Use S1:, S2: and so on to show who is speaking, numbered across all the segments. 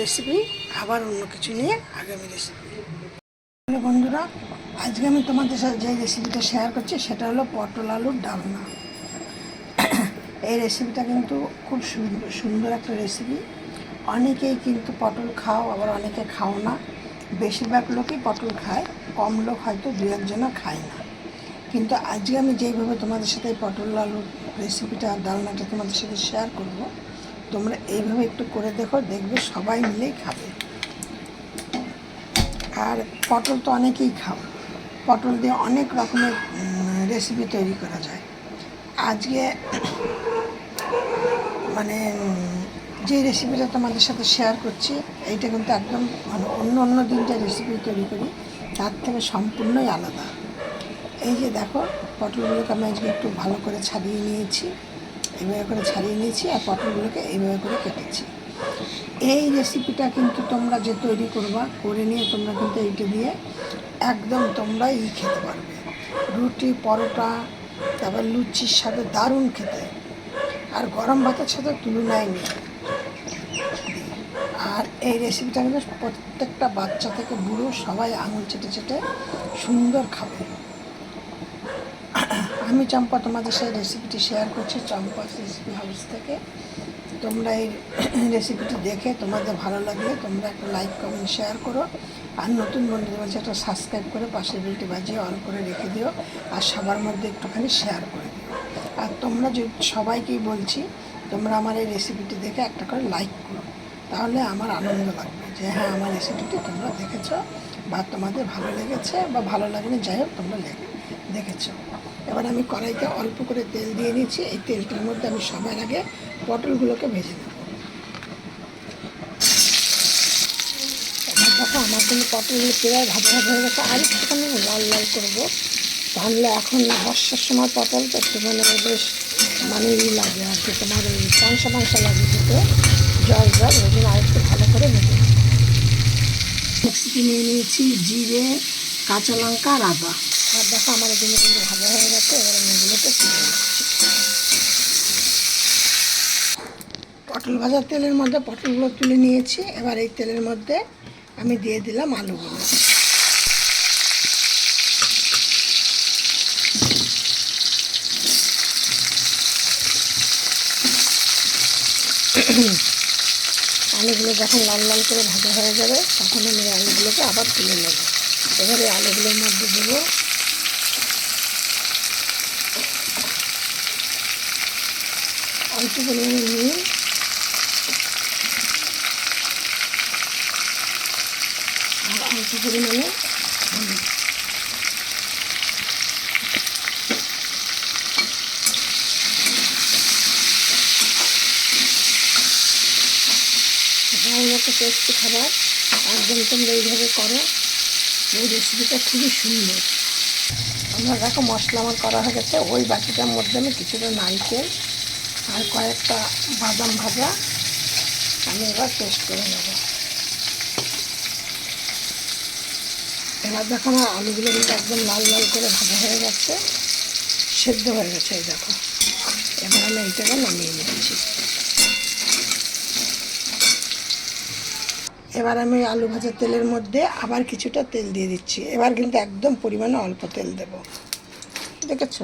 S1: Recipe আবার অন্য কিছু নিয়ে আগামী রেসিপি। বন্ধুরা, আজকে আমি তোমাদের সাথে যে রেসিপিটা শেয়ার করছি সেটা হলো পটল আলুর ডালনা। এই রেসিপিটা কিন্তু খুব সুন্দর একটা রেসিপি। অনেকেই কিন্তু পটল খাও, আবার অনেকে খাও না। বেশিরভাগ লোকই পটল খায়, কম লোক হয়তো দু একজনও খায় না। কিন্তু আজকে আমি যেইভাবে তোমাদের সাথে এই পটল আলুর রেসিপিটা ডালনাটা তোমাদের সাথে শেয়ার করব, তোমরা এইভাবে একটু করে দেখো, দেখবে সবাই মিলেই খাবে। আর পটল তো অনেকেই খাও, পটল দিয়ে অনেক রকমের রেসিপি তৈরি করা যায়। আজকে মানে যে রেসিপিটা তোমাদের সাথে শেয়ার করছি, এইটা কিন্তু একদম মানে অন্য দিন যে রেসিপি তৈরি করি তার থেকে সম্পূর্ণই আলাদা। এই যে দেখো, পটলগুলোকে আমি আজকে একটু ভালো করে ছাড়িয়ে নিয়েছি, এইভাবে করে ছাড়িয়ে নিয়েছি, আর পটলগুলোকে এইভাবে করে কেটেছি। এই রেসিপিটা কিন্তু তোমরা যে তৈরি করবা, করে নিয়ে তোমরা কিন্তু এইটা দিয়ে একদম তোমরা খেতে পারবে, রুটি, পরোটা, তারপর লুচির সাথে দারুণ খেতে, আর গরম ভাতের সাথে তুলনায় নেই। আর এই রেসিপিটা কিন্তু প্রত্যেকটা বাচ্চা থেকে বুড়ো সবাই আঙুল চেটে চেটে সুন্দর খাবে। আমি চম্পা তোমাদের সাথে রেসিপিটি শেয়ার করছি চম্পা রেসিপি হাউস থেকে। তোমরা এই রেসিপিটি দেখে তোমাদের ভালো লাগলে তোমরা একটা লাইক, কমেন্ট, শেয়ার করো। আর নতুন বন্ধুদের বলছে একটা সাবস্ক্রাইব করে পাশের বেলটি বাজিয়ে অন করে রেখে দিও, আর সবার মধ্যে একটুখানি শেয়ার করে দিও। আর তোমরা যে সবাইকেই বলছি, তোমরা আমার এই রেসিপিটি দেখে একটা করে লাইক করো, তাহলে আমার আনন্দ লাগবে যে হ্যাঁ, আমার রেসিপিটি তোমরা দেখেছো বা তোমাদের ভালো লেগেছে, বা ভালো লাগেনি, যাই হোক তোমরা দেখেছো। এবার আমি কড়াইতে অল্প করে তেল দিয়ে নিচ্ছি। এই তেলটার মধ্যে আমি সবার আগে পটলগুলোকে ভেজে নেব। দেখো, আমার কিন্তু পটলগুলো প্রায় ভাজা হয়ে গেছে, আর একটুখানি লাল লাল করবো, তাহলে এখন বর্ষার সময় পটল তো একটু বেশ লাগে আর কি, তোমার ওই পাংসা লাগে দিতে, জল ওই জন্য আরেকটু ভালো করে ভেজে নেব। মিক্সিতে নিয়ে নিয়েছি জিরে, কাঁচা লঙ্কা আর আদা। আর দেখো, আমার এগুলো কিন্তু ভাজা হয়ে গেছে। এবার আমি এগুলোকে তুলে নিচ্ছি। পটল ভাজার তেলের মধ্যে পটলগুলো তুলে নিয়েছি। এবার এই তেলের মধ্যে আমি দিয়ে দিলাম আলুগুলো। আলুগুলো যখন লাল লাল করে ভাজা হয়ে যাবে, তখন আমি আলুগুলোকে আবার তুলে নেব। এবারে আলুগুলোর মধ্যে দেবো অল্প পরিমাণে নুন, আর অল্প পরিমাণে হলুদ। ভালো একটা টেস্টি খাবার, একদম তোমরা এইভাবে করো। এই রেসিপিটা খুবই সুন্দর। আমরা দেখো, মশলা আমার করা হয়ে গেছে। ওই বাটিটার মধ্যে আমি কিছুটা নারকেল আর কয়েকটা বাদাম ভাজা আমি এবার পেস্ট করে নেব। এবার দেখো, আমার আলুগুলো কিন্তু একদম লাল লাল করে ভাজা হয়ে গেছে, সেদ্ধ হয়ে গেছে। এই দেখো, এবার আমি এইটাকে নামিয়ে নিচ্ছি। এবার আমি আলু ভাজার তেলের মধ্যে আবার কিছুটা তেল দিয়ে দিচ্ছি। এবার কিন্তু একদম পরিমাণে অল্প তেল দেব, দেখেছো,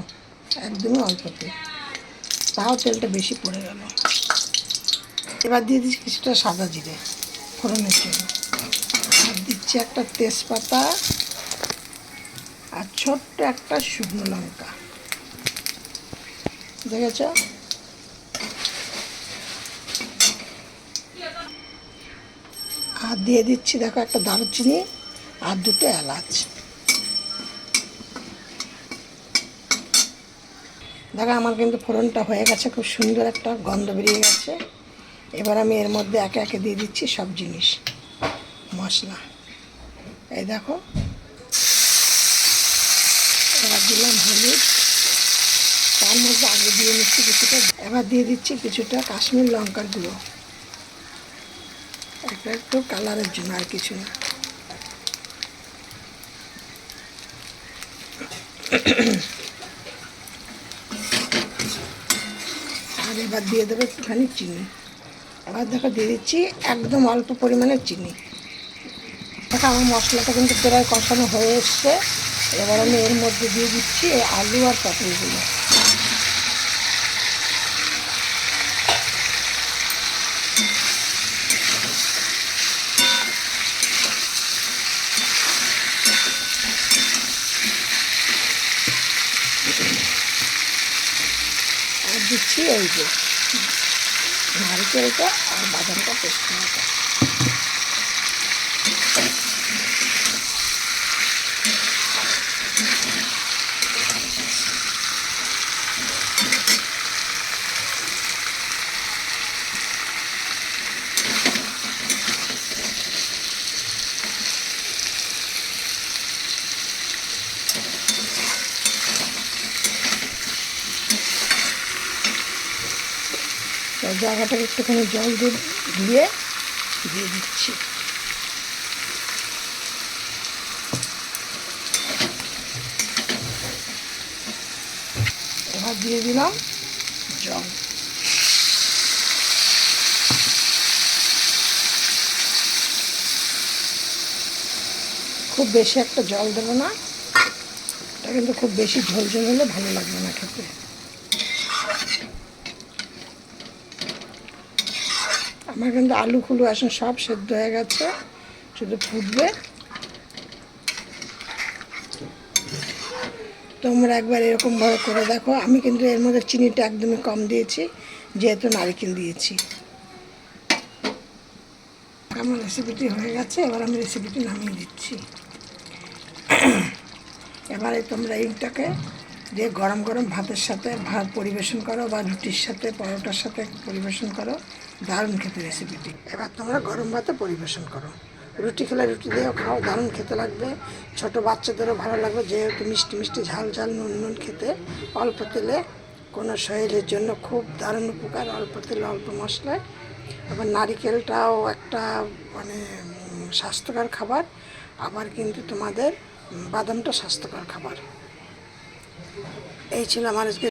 S1: একদমই অল্প তেল, তাও তেলটা বেশি পড়ে গেল। এবার দিয়ে দিচ্ছি কিছুটা সাদা জিরে ফোড়নের জন্য, আর দিচ্ছি একটা তেজপাতা আর ছোট্ট একটা শুকনো লঙ্কা, দেখেছ। আর দিয়ে দিচ্ছি দেখো একটা দারুচিনি আর দুটো এলাচ। দেখো, আমার কিন্তু ফোড়নটা হয়ে গেছে, খুব সুন্দর একটা গন্ধ বেরিয়ে গেছে। এবার আমি এর মধ্যে একে একে দিয়ে দিচ্ছি সব জিনিস, মশলা। এই দেখো, এবার দিলাম হলুদ, তার মধ্যে আগে দিয়ে নিচ্ছি কিছুটা। এবার দিয়ে দিচ্ছি কিছুটা কাশ্মীর লঙ্কার গুঁড়ো, একটা একটু কালারের জন্য, আর কিছু না। আর এবার দিয়ে দেবো একটুখানি চিনি, এবার দেখো দিয়ে দিচ্ছি একদম অল্প পরিমাণে চিনি। দেখো আমার মশলাটা কিন্তু প্রায় কষানো হয়ে এসছে। এবার আমি এর মধ্যে দিয়ে দিচ্ছি আলু আর পটলগুলো। আর দিচ্ছি এই যে নারকেলটা আর বাদামটা পেস্ট করাটা। জায়গাটাকে একটুখানি জল দিয়ে দিচ্ছি। এবার দিয়ে দিলাম জল। খুব বেশি একটা জল দেবো না, এটা কিন্তু খুব বেশি ঝোল ঝোল হলে ভালো লাগবে না খেতে। আমার কিন্তু আলু ফুলু আসলে সব সেদ্ধ হয়ে গেছে, শুধু ফুটবে। তোমরা একবার এরকমভাবে করে দেখো। আমি কিন্তু এর মধ্যে চিনিটা একদমই কম দিয়েছি, যেহেতু নারকেল দিয়েছি। আমার রেসিপিটি হয়ে গেছে, এবার আমি রেসিপিটি নামিয়ে দিচ্ছি। এবারে তোমরা এইটাকে দিয়ে গরম গরম ভাতের সাথে ভাত পরিবেশন করো, বা রুটির সাথে পরোটার সাথে পরিবেশন করো। দারুণ খেতে রেসিপিটি। এবার তোমরা গরম ভাতে পরিবেশন করো। রুটি খেলে রুটি দিয়েও খাও, দারুণ খেতে লাগবে। ছোট বাচ্চাদেরও ভালো লাগবে, যেহেতু মিষ্টি মিষ্টি ঝাল ঝাল নুন নুন খেতে। অল্প তেলে কোনো শরীরের জন্য খুব দারুণ উপকার, অল্প তেলে অল্প মশলায়। আবার নারিকেলটাও একটা মানে স্বাস্থ্যকর খাবার। আবার কিন্তু তোমাদের বাদামটা স্বাস্থ্যকর খাবার। এই ছিল আমার আজকে